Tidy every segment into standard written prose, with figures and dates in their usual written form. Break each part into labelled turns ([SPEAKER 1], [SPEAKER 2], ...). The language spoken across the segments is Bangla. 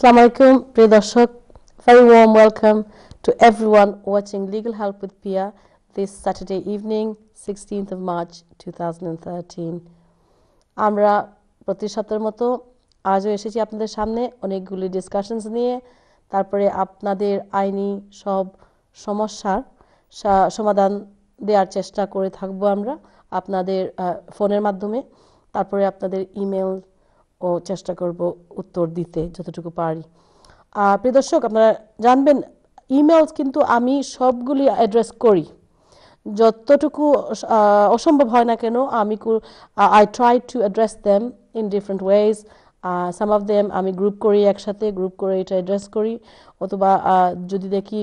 [SPEAKER 1] Assalamu alaikum, প্রিয় দর্শক, very warm welcome to everyone watching Legal Help with Pia this Saturday evening, 16th of March 2013. আমরা প্রতি সপ্তাহের মতো আজও এসেছি আপনাদের সামনে অনেকগুলি ডিসকাশনস নিয়ে, তারপরে আপনাদের আইনি সব সমস্যার সমাধান দেওয়ার চেষ্টা করে থাকবো আমরা আপনাদের ফোনের মাধ্যমে, তারপরে আপনাদের ইমেল ও চেষ্টা করব উত্তর দিতে যতটুকু পারি। প্রিয় দর্শক, আপনারা জানবেন ইমেলস কিন্তু আমি সবগুলি অ্যাড্রেস করি, যতটুকু অসম্ভব হয় না কেন আমি I try to address them in different ways. Some of them আমি গ্রুপ করি, একসাথে গ্রুপ করে এটা অ্যাড্রেস করি, অথবা যদি দেখি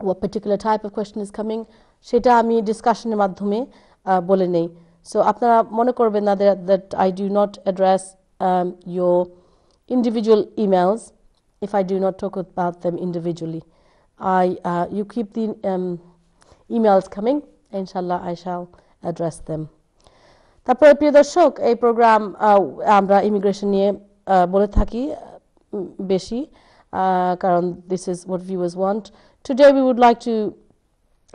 [SPEAKER 1] what particular type of question is coming সেটা আমি ডিসকাশনের মাধ্যমে বলে নেই। সো আপনারা মনে করবেন না that I do not address your individual emails if I do not talk about them individually. You keep the emails coming, inshallah I shall address them. তারপরে প্রিয় দর্শক, এই প্রোগ্রাম আমরা ইমিগ্রেশন নিয়ে বলে থাকি বেশি, কারণ this is what viewers want. Today we would like to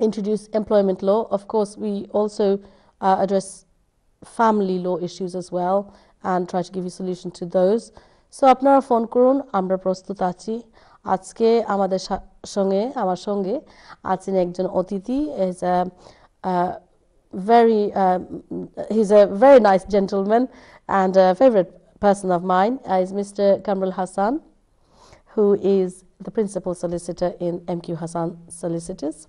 [SPEAKER 1] introduce employment law. Of course we also address family law issues as well and try to give you solution to those. So আপনারা ফোন করুন, আমরা প্রস্তুত আছি। আজকে আমাদের সঙ্গে আমার সঙ্গে আছেন একজন অতিথি। He's a very nice gentleman and a favorite person of mine is Mr. Kamrul Hassan, who is the principal solicitor in MQ Hassan Solicitors.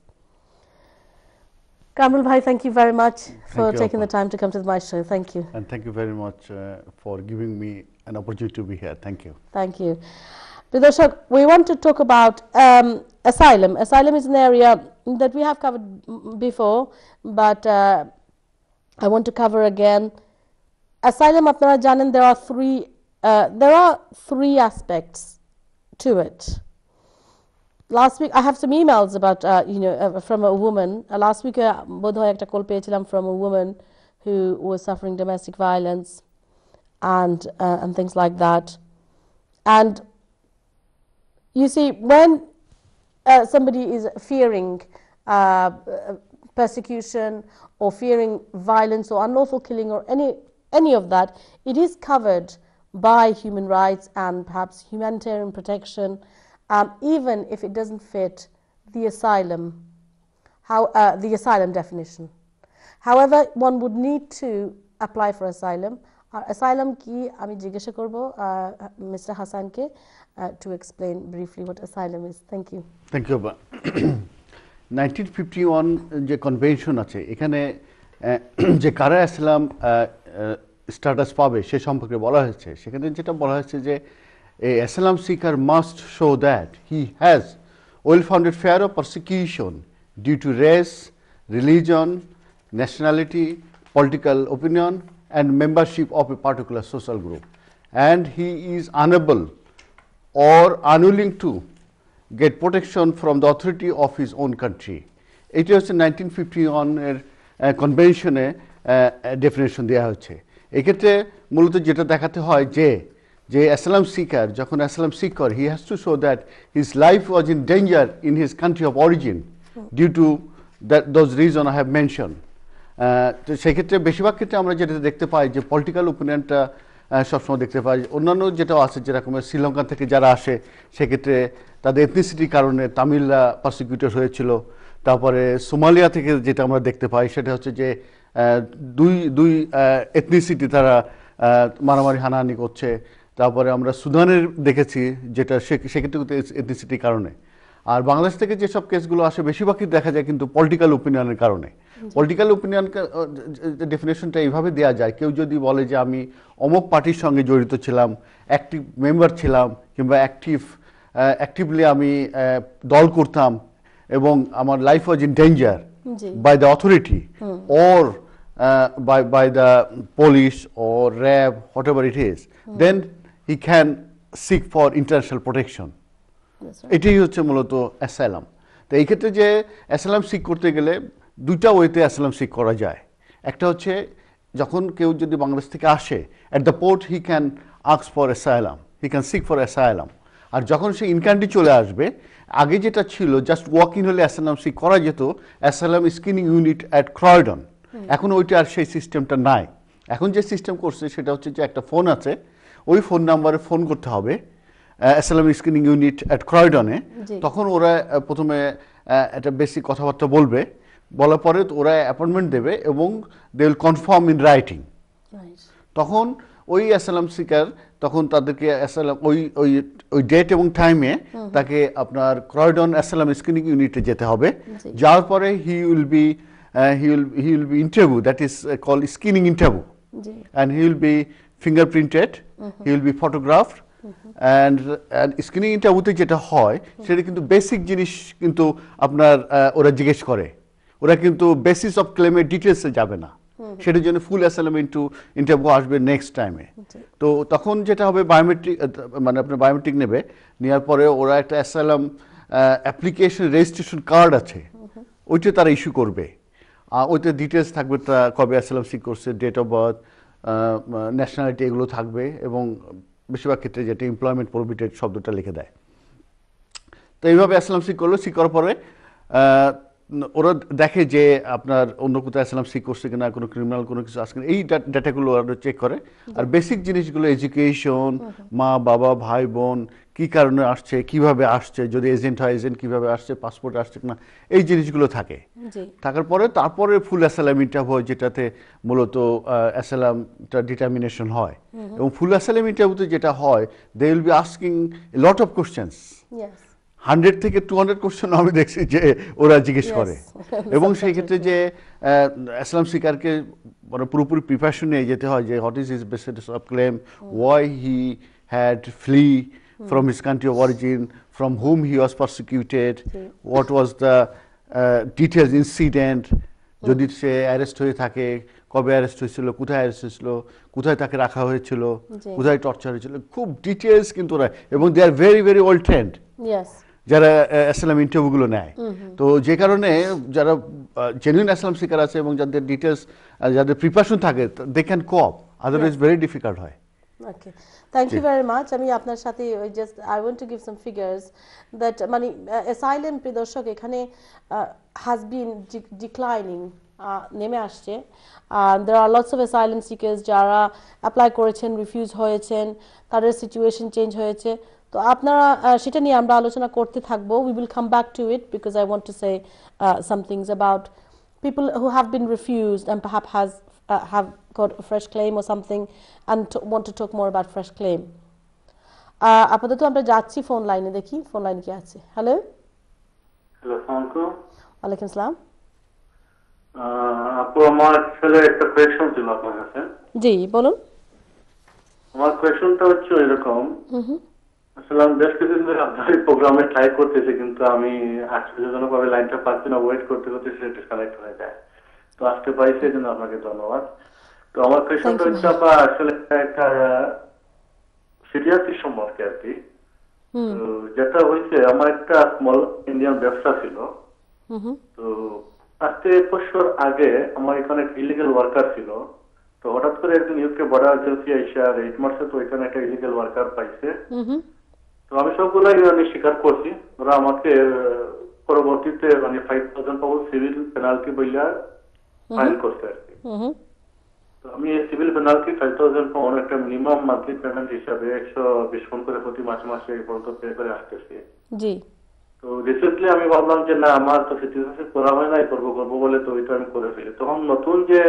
[SPEAKER 1] Kamrul Bhai, thank you very much for taking the time to come to my show. Thank you.
[SPEAKER 2] And thank you very much for giving me an opportunity to be here. Thank you.
[SPEAKER 1] Thank you. Dashok, we want to talk about asylum. Asylum is an area that we have covered before, but I want to cover again. Asylum, apnara janen, there are three aspects to it. Last week I have some emails about from a woman. Last week bodhoy ekta call peyechilam from a woman who was suffering domestic violence and things like that. And you see, when somebody is fearing persecution or fearing violence or unlawful killing or any of that, it is covered by human rights and perhaps humanitarian protection, even if it doesn't fit the asylum definition. However, one would need to apply for asylum. Asylum ki ami jigyesha korbo Mr. Hassan ke to explain briefly what asylum is. Thank you.
[SPEAKER 2] Thank you. 1951 যে কনভেনশন আছে, এখানে যে কারা আসলাম স্ট্যাটাস পাবে সে সম্পর্কে বলা হয়েছে। সেখানে যেটা বলা হয়েছে যে a asylum seeker must show that he has well-founded fear of persecution due to race, religion, nationality, political opinion, and membership of a particular social group, and he is unable or unwilling to get protection from the authority of his own country. এটি হচ্ছে 1951 এর কনভেনশনে ডেফিনেশন দেওয়া হচ্ছে। এক্ষেত্রে মূলত যেটা দেখাতে হয় যে asylum seeker যখন asylum seek করে, he has to show that his life was in danger in his country of origin due to those reasons I have mentioned. তো সেক্ষেত্রে বেশিরভাগ ক্ষেত্রে আমরা যেটা দেখতে পাই যে পলিটিক্যাল ওপিনিয়নটা সবসময় দেখতে পাই। অন্যান্য যেটাও আছে, যেরকম শ্রীলঙ্কা থেকে যারা আসে সেক্ষেত্রে তাদের এথনিসিটির কারণে তামিলরা পারসিকিউটেড হয়েছিল। তারপরে সোমালিয়া থেকে যেটা আমরা দেখতে পাই সেটা হচ্ছে যে দুই এথনিসিটি তারা মারামারি হানাহানি করছে। তারপরে আমরা সুদানের দেখেছি যেটা সেক্ষেত্রে এথনিসিটির কারণে। আর বাংলাদেশ থেকে যেসব কেসগুলো আসে বেশিরভাগই দেখা যায় কিন্তু পলিটিক্যাল ওপিনিয়নের কারণে। পলিটিক্যাল ওপিনিয়ন ডেফিনেশনটা এইভাবে দেওয়া যায়, কেউ যদি বলে যে আমি অমুক পার্টির সঙ্গে জড়িত ছিলাম, অ্যাক্টিভ মেম্বার ছিলাম, কিংবা অ্যাক্টিভলি আমি দল করতাম এবং আমার life was in danger by the authority or by the police or RAB, whatever it is, then he can seek for international protection. এটাই হচ্ছে মূলত অ্যাসাইলাম। তো এই ক্ষেত্রে যে অ্যাসাইলাম সিক করতে গেলে দুইটা ওয়েতে অ্যাসাইলাম সিক করা যায়। একটা হচ্ছে যখন কেউ যদি বাংলাদেশ থেকে আসে, at the port he can ask for asylum, he can seek for asylum. আর যখন সে ইন কান্ট্রি চলে আসবে, আগে যেটা ছিল জাস্ট ওয়াক ইন হলে অ্যাসাইলাম সিক করা যেত, asylum screening unit at Croydon. এখন ওইটা আর সেই সিস্টেমটা নাই। এখন যে সিস্টেম করছে সেটা হচ্ছে যে একটা ফোন আছে, ওই ফোন নাম্বারে ফোন করতে হবে অ্যাসাইলাম স্ক্রিনিং ইউনিট অ্যাট ক্রয়ডনে। তখন ওরা প্রথমে একটা বেসিক কথাবার্তা বলবে, বলার পরে ওরা অ্যাপয়েন্টমেন্ট দেবে এবং they will confirm in writing. তখন ওই অ্যাসাইলাম সিকার তখন তাদেরকে অ্যাসাইলাম ওই ওই ওই ডেট এবং টাইমে তাকে আপনার ক্রয়ডন অ্যাসাইলাম স্ক্রিনিং ইউনিটে যেতে হবে। যাওয়ার পরে he will be interview, that is called screening interview, and he will be fingerprinted, he will be photographed. And screening ইন্টারভিউতে যেটা হয় সেটা কিন্তু বেসিক জিনিস কিন্তু আপনার ওরা জিজ্ঞেস করে, ওরা কিন্তু বেসিস অফ ক্লেমের ডিটেলসে যাবে না, সেটার জন্য ফুল অ্যাসাইলাম ইন্টারভিউ আসবে নেক্সট টাইমে। তো তখন যেটা হবে বায়োমেট্রিক, মানে আপনার বায়োমেট্রিক নেবে, নেওয়ার পরে ওরা একটা অ্যাসাইলাম অ্যাপ্লিকেশন রেজিস্ট্রেশন কার্ড আছে, ওইটা তারা ইস্যু করবে। ওইতে ডিটেলস থাকবে, তা কবে অ্যাসাইলাম সিক করছে, ডেট অফ বার্থ, ন্যাশনালিটি, এগুলো থাকবে, এবং বেশিরভাগ ক্ষেত্রে যেটা এমপ্লয়মেন্ট প্রভিডেন্ট শব্দটা লিখে দেয়। তো এইভাবে অ্যাসাইলাম সিক করলো, সিক করার পরে ওরা দেখে যে আপনার অন্য কোথাও অ্যাসাইলাম সিক করছে কিনা, কোনো ক্রিমিনাল কোনো কিছু আসছে কিনা, এই ডাটাগুলো ওরা চেক করে। আর বেসিক জিনিসগুলো এডুকেশন, মা বাবা ভাই বোন কী কারণে আসছে, কিভাবে আসছে, যদি এজেন্ট হয় এজেন্ট কীভাবে আসছে, পাসপোর্ট আসছে কিনা, এই জিনিসগুলো থাকে। থাকার পরে তারপরে ফুল অ্যাসাইলাম ইন্টারভিউ হয়, যেটাতে মূলত অ্যাসাইলামটা ডিটারমিনেশন হয়। এবং ফুল অ্যাসাইলাম ইন্টারভিউতে যেটা হয়, they will be asking lot of questions, 100 থেকে 200 কোশ্চেন আমি দেখছি যে ওরা জিজ্ঞেস করে। এবং সেই ক্ষেত্রে যে অ্যাসাইলাম সিকারকে মানে পুরোপুরি প্রিপারেশন নিয়ে যেতে হয় যে what is his basis of claim, why he had flee from his country of origin, from whom he was persecuted, what was the details incident, যদি সে অ্যারেস্ট হয়ে থাকে, কবে অ্যারেস্ট হয়েছিল, কোথায় অ্যারেস্ট হয়েছিল, কোথায় তাকে রাখা হয়েছিল, কোথায় টর্চার হয়েছিল, খুব ডিটেলস কিন্তু ওরা, এবং they are very very well trained যারা অ্যাসাইলাম ইন্টারভিউগুলো নেয়। তো যে কারণে যারা জেনুইন অ্যাসাইলাম সিকার আছে এবং যাদের ডিটেলস, যাদের প্রিপারেশন থাকে, দে ক্যান কোপ, আদারওয়াইজ ভেরি ডিফিকাল্ট হয়।
[SPEAKER 1] Okay, thank you very much. আমি আপনার সাথে I want to give some figures that মানে asylum প্রদর্শক এখানে has been declining, নেমে আসছে। There are lots of asylum seekers যারা অ্যাপ্লাই করেছেন, রিফিউজ হয়েছেন, তাদের সিচুয়েশন চেঞ্জ হয়েছে। তো আপনারা সেটা নিয়ে আমরা আলোচনা করতে থাকবো। We will come back to it because I want to say some things about people who have been refused and perhaps have got a fresh claim or something and want to talk more about fresh claim. আপাতত আমরা যাচ্ছি ফোন লাইনে, দেখি ফোন লাইনে কি আছে। হ্যালো, ওয়ালাইকুম আসসালাম।
[SPEAKER 3] আপু, আমার ছেলে একটা কোয়েশ্চন ছিল আপনার কাছে।
[SPEAKER 1] জি বলুন।
[SPEAKER 3] আমার কোয়েশ্চনটা হচ্ছে এরকম, আসলে আমি বেশ কিছুদিন ধরে আপনার প্রোগ্রামে ট্রাই করতেছি, কিন্তু আমি আশ্চর্যজনকভাবে লাইনটা পাচ্ছি না, ওয়েট করতে করতে সেটা কানেক্ট হয়ে যায়। তো আজকে পাইছি, এই জন্য আপনাকে ধন্যবাদ। তো আমার কোয়েশ্চনটা হচ্ছে আপনার আসলে একটা সিরিয়াসলি সম্পর্কে আর কি। তো যেটা হয়েছে, আমার একটা স্মল ইন্ডিয়ান ব্যবসা ছিল। তো আজকে 1 বছর আগে আমার এখানে ইলিগাল ওয়ার্কার ছিল। তো হঠাৎ করে একদিন ইউকে বর্ডার এজেন্সি এসে আর 8 মাসে তো এখানে একটা ইলিগাল ওয়ার্কার পাইছে। তো আমি সবগুলাই স্বীকার করছি। ওরা আমাকে পরবর্তীতে মানে 5,000 পাউন্ড সিভিল পেনাল্টি বইলা ফাইন করছে আর কি। তো আমি সিভিল পেনাল্টি 5,000 পাউন্ড একটা মিনিমাম মান্থলি পেমেন্ট হিসাবে 120 পাউন্ড করে প্রতি মাসে মাসে এই পর্যন্ত পে করে আসতেছি। জি। তো রিসেন্টলি আমি ভাবলাম যে না, আমার তো সিটিজেনশিপ করা হয় নাই, করবো বলে তো ওইটা আমি করে ফেলি। তখন নতুন যে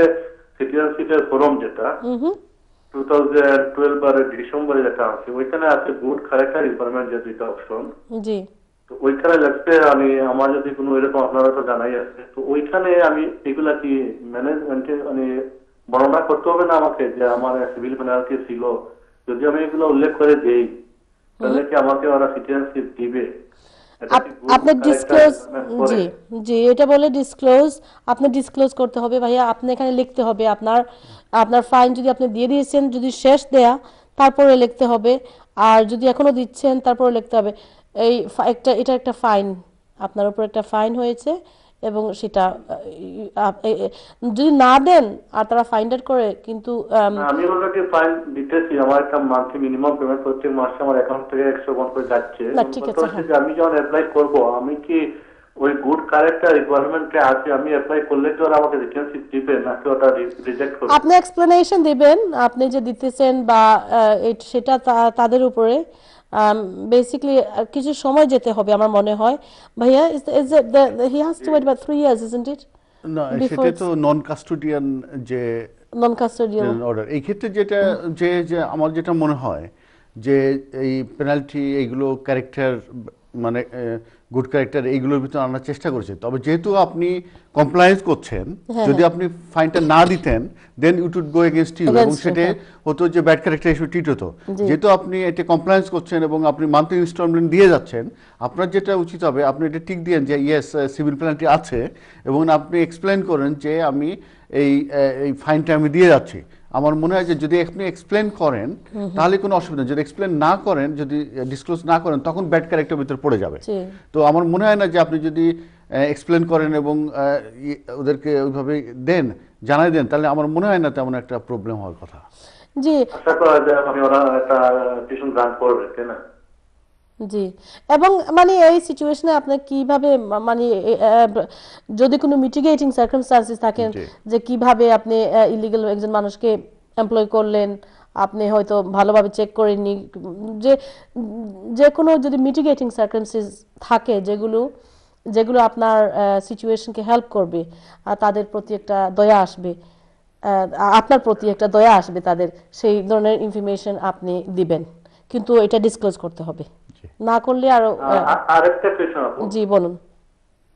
[SPEAKER 3] সিটিজেনশিপের ফর্ম যেটা 2012 ডিসেম্বরে যেটা আছে, ওইখানে আছে গুড ক্যারেক্টার ইনফরমেন্ট যে দুইটা অপশন। জি। তো ওইখানে লাগছে আমি আমার যদি কোনো এরকম, আপনারা তো জানাই আছে, তো ওইখানে আমি এগুলা কি ম্যানেজমেন্টে মানে বর্ণনা করতে হবে না আমাকে যে আমার সিভিল পেনাল্টি ছিল? যদি আমি এগুলো উল্লেখ করে দেই তাহলে কি আমাকে ওরা সিটিজেনশিপ দিবে?
[SPEAKER 1] আপনি ডিসক্লোজ, জি জি, এটা বলে ডিসক্লোজ, আপনি ডিসক্লোজ করতে হবে ভাইয়া। আপনি এখানে লিখতে হবে আপনার ফাইন যদি আপনি দিয়ে দিয়েছেন, যদি শেষ দেয়া তারপরে লিখতে হবে, আর যদি এখনো দিচ্ছেন তারপরে লিখতে হবে। এটা একটা ফাইন, আপনার উপর একটা ফাইন হয়েছে, এবং সেটা যদি না দেন আর তারা ফাইন্ড আউট করে কিন্তু
[SPEAKER 3] আমি অলরেডি ফাইন দিতেছি, আমার একটা মান্থলি মিনিমাম পেমেন্ট প্রত্যেক মাসে আমার অ্যাকাউন্ট থেকে 100 করে যাচ্ছে।
[SPEAKER 1] না, ঠিক আছে, হ্যাঁ।
[SPEAKER 3] যে আমি যখন অ্যাপ্লাই করব, আমি কি ওই গুড ক্যারেক্টার রিকোয়ারমেন্টে আছে, আমি অ্যাপ্লাই করলে কি ওরা আমাকে ভ্যাকেন্সি দিবে নাকি ওটা রিজেক্ট করবে?
[SPEAKER 1] আপনি এক্সপ্লেনেশন দিবেন আপনি যে দিতেছেন বা সেটা তাদের উপরে বেসিক্যালি কিছু সময় যেতে হবে আমার মনে হয় ভাইয়া। He has to wait about 3 years, isn't it?
[SPEAKER 2] না, সেটা তো নন কাস্টোডিয়ান যে
[SPEAKER 1] নন কাস্টোডিয়াল
[SPEAKER 2] অর্ডার। এই ক্ষেত্রে যেটা যে আমার যেটা মনে হয় যে এই পেনাল্টি এইগুলো ক্যারেক্টার মানে গুড ক্যারেক্টার এইগুলোর ভিতরে আনার চেষ্টা করেছে, তবে যেহেতু আপনি কমপ্লায়েন্স করছেন, যদি আপনি ফাইনটা না দিতেন then it would go against you, এবং সেটা হতো যে ব্যাড ক্যারেক্টার হিসেবে ট্রিট হতো। যেহেতু আপনি এটা কমপ্লায়েন্স করছেন এবং আপনি মান্থলি ইনস্টলমেন্ট দিয়ে যাচ্ছেন, আপনার যেটা উচিত হবে আপনি এটা ঠিক দিয়েন যে ইয়েস সিভিল পেনাল্টি আছে, এবং আপনি এক্সপ্লেন করেন যে আমি এই ফাইনটা আমি দিয়ে যাচ্ছি। আমার মনে হয় যে যদি আপনি এক্সপ্লেন করেন তাহলে কোনো অসুবিধা নেই, যদি এক্সপ্লেন না করেন, যদি ডিসক্লোজ না করেন, তখন ব্যাড ক্যারেক্টার ভিতরে পড়ে যাবে। তো আমার মনে হয় না যে আপনি যদি এক্সপ্লেন করেন এবং ওদেরকে ওইভাবে দেন, জানাই দেন, তাহলে আমার মনে হয় না তেমন একটা প্রবলেম হওয়ার কথা।
[SPEAKER 1] জি,
[SPEAKER 3] আশা করা যায় আমি ওরা একটা টিউশন গ্রান্ট করবে, তাই না?
[SPEAKER 1] জি। এবং মানে এই সিচুয়েশনে আপনি কিভাবে মানে যদি কোনো মিটিগেটিং সার্কামস্টান্সেস থাকেন যে কিভাবে আপনি ইলিগাল একজন মানুষকে এমপ্লয় করলেন, আপনি হয়তো ভালোভাবে চেক করেননি, যে কোনো যদি মিটিগেটিং সার্কামস্টান্সেস থাকে যেগুলো আপনার সিচুয়েশনকে হেল্প করবে আর তাদের প্রতি একটা দয়া আসবে, আপনার প্রতি একটা দয়া আসবে তাদের, সেই ধরনের ইনফরমেশন আপনি দিবেন, কিন্তু এটা ডিসক্লোজ করতে হবে, না করলে আরো।
[SPEAKER 3] আরেকটা কোয়েশ্চন আপু।
[SPEAKER 1] জি বলুন।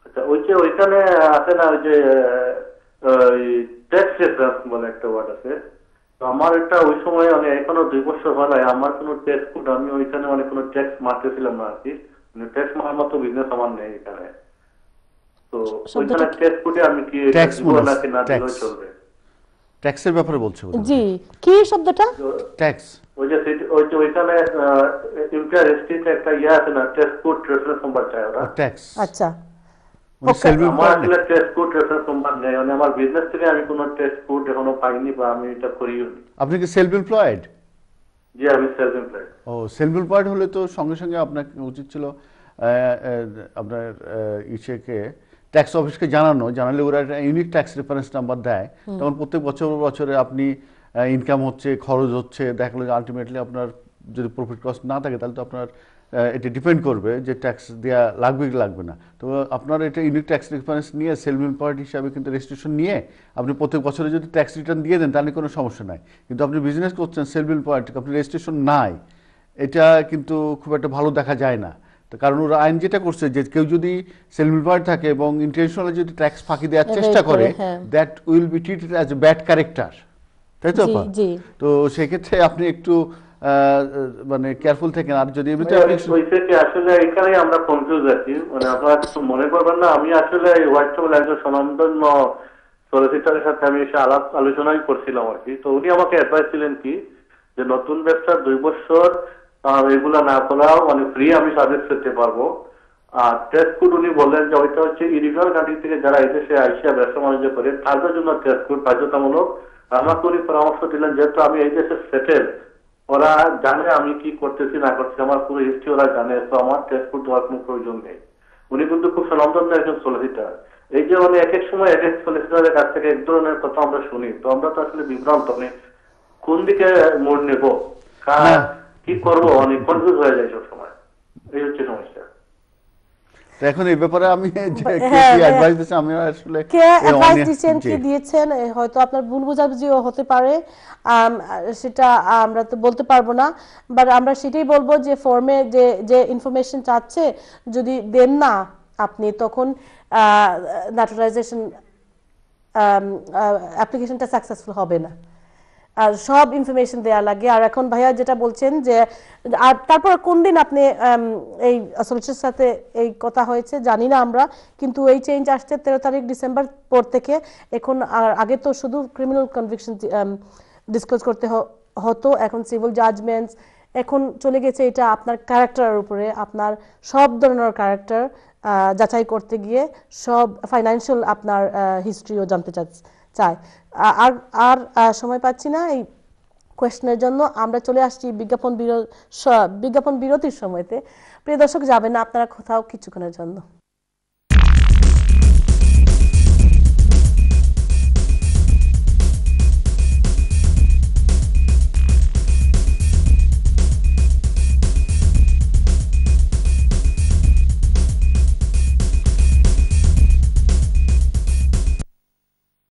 [SPEAKER 3] আচ্ছা, ওই যে ওইখানে আছে না ওই যে ট্যাক্স রেফারেন্স বলে একটা ওয়ার্ড আছে, তো আমার এটা ওই সময় আমি এখনো 2 বছর হয় নাই, আমার কোনো ট্যাক্স কোড আমি ওইখানে মানে কোনো ট্যাক্স মারতেছিলাম না আর কি, মানে ট্যাক্স মারার মতো বিজনেস আমার নেই এখানে। তো ওইখানে ট্যাক্স কোডে আমি কি
[SPEAKER 2] ট্যাক্স
[SPEAKER 3] দিব নাকি না দিলেও চলবে?
[SPEAKER 2] ট্যাক্সের ব্যাপারে বলছে
[SPEAKER 1] জি, কি শব্দটা?
[SPEAKER 2] ট্যাক্স।
[SPEAKER 3] ওই যে ওইখানে এমপ্লয়ার রেজিস্ট্রিতে একটা ইয়ে আছে না, ট্যাক্স কোড রেফারেন্স নাম্বার চাই ওরা।
[SPEAKER 2] ট্যাক্স।
[SPEAKER 1] আচ্ছা,
[SPEAKER 3] আমার আসলে ট্যাক্স কোড রেফারেন্স নাম্বার নেই, মানে আমার বিজনেস থেকে আমি কোনো ট্যাক্স কোড এখনো পাইনি বা আমি এটা করিও নি।
[SPEAKER 2] আপনি কি সেলফ এমপ্লয়েড?
[SPEAKER 3] জি, আমি সেলফ এমপ্লয়েড।
[SPEAKER 2] ও, সেলফ এমপ্লয়েড হলে তো সঙ্গে সঙ্গে আপনাকে উচিত ছিল আপনার ইসেকে ট্যাক্স অফিসকে জানালে ওরা একটা ইউনিক ট্যাক্স রেফারেন্স নাম্বার দেয়, তখন প্রত্যেক বছরে আপনি ইনকাম হচ্ছে, খরচ হচ্ছে, দেখা গেলো আলটিমেটলি আপনার যদি প্রফিট কস্ট না থাকে তাহলে তো আপনার এটা ডিপেন্ড করবে যে ট্যাক্স দেওয়া লাগবে কি লাগবে না। তো আপনার এটা ইউনিক ট্যাক্স রেফারেন্স নিয়ে সেলফ এমপ্লয়েড হিসাবে কিন্তু রেজিস্ট্রেশন নিয়ে আপনি প্রত্যেক বছরে যদি ট্যাক্স রিটার্ন দিয়ে দেন তাহলে কোনো সমস্যা নাই। কিন্তু আপনি বিজনেস করছেন সেলফ এমপ্লয়েড, আপনি রেজিস্ট্রেশন নাই, এটা কিন্তু খুব একটা ভালো দেখা যায় না। তো কারণ ওরা আইন যেটা করছে যে কেউ যদি সেলফ এমপ্লয়েড থাকে এবং ইন্টেনশনালি যদি ট্যাক্স ফাঁকি দেওয়ার চেষ্টা করে, that will be treated as a bad character, তাই তো? তো সেক্ষেত্রে আপনি একটু মানে কেয়ারফুল থাকেন। আর যদি
[SPEAKER 3] আসলে এখানে আমরা কনফিউজ আছি, মানে আপনারা কিছু মনে করবেন না, আমি আসলে হোয়াটসঅ্যাপে একজন স্বনামধন্য সলিসিটরের সাথে আমি এসে আলোচনাই করছিলাম আর কি। তো উনি আমাকে অ্যাডভাইস ছিলেন কি যে নতুন ব্যবসার 2 বছর এগুলা না করাও মানে ফ্রি আমি সার্ভিস করতে পারবো। আর ট্যাক্স কোড উনি বললেন যে ওইটা হচ্ছে ইলিগাল কান্ট্রি থেকে যারা এদেশে আইসিয়া ব্যবসা বাণিজ্য করে তাদের জন্য ট্যাক্স কোড বাধ্যতামূলক। আমাকে উনি পরামর্শ দিলেন যেহেতু আমি এই দেশে সেটেল, ওরা জানে আমি কি করতেছি না করতেছি, আমার পুরো হিস্ট্রি ওরা জানে, তো আমার ট্যাক্স কোড দেওয়ার কোনো প্রয়োজন নেই। উনি কিন্তু খুব স্বনামধন্য একজন সলিসিটর। এই যে মানে এক এক সময় এক এক সলিসিটরের কাছ থেকে এক ধরনের কথা আমরা শুনি, তো আমরা তো আসলে বিভ্রান্ত, মানে কোন দিকে মোড় নেব, কি করবো, অনেক কনফিউজ হয়ে যায় সব সময়, এই হচ্ছে সমস্যা।
[SPEAKER 2] এখন এই ব্যাপারে আমি অ্যাডভাইস দিচ্ছি, আমি আসলে
[SPEAKER 1] কে অ্যাডভাইস দিয়েছেন কি দিয়েছেন হয়তো আপনার ভুল বোঝাবুঝিও হতে পারে, সেটা আমরা তো বলতে পারবো না, বাট আমরা সেটাই বলবো যে ফর্মে যে ইনফরমেশন চাচ্ছে যদি দেন না আপনি, তখন ন্যাচারালাইজেশন অ্যাপ্লিকেশনটা সাকসেসফুল হবে না। আর সব ইনফরমেশন দেওয়া লাগে। আর এখন ভাইয়া যেটা বলছেন যে আর তারপর কোন দিন আপনি এই সলিসিটরের সাথে এই কথা হয়েছে জানি না আমরা, কিন্তু এই চেঞ্জ আসছে 13 তারিখ ডিসেম্বর পর থেকে। এখন আগে তো শুধু ক্রিমিনাল কনভিকশন ডিসক্লোজ করতে হতো, এখন সিভিল জাজমেন্টস এখন চলে গেছে এটা আপনার ক্যারেক্টারের উপরে, আপনার সব ধরনের ক্যারেক্টার যাচাই করতে গিয়ে সব ফাইন্যান্সিয়াল আপনার হিস্ট্রিও জানতে চায়। আর আর সময় পাচ্ছি না এই কোয়েশ্চেনের জন্য, আমরা চলে আসছি বিজ্ঞাপন বিরতির সময়তে। প্রিয় দর্শক, যাবেন না আপনারা কোথাও কিছুক্ষণের জন্য।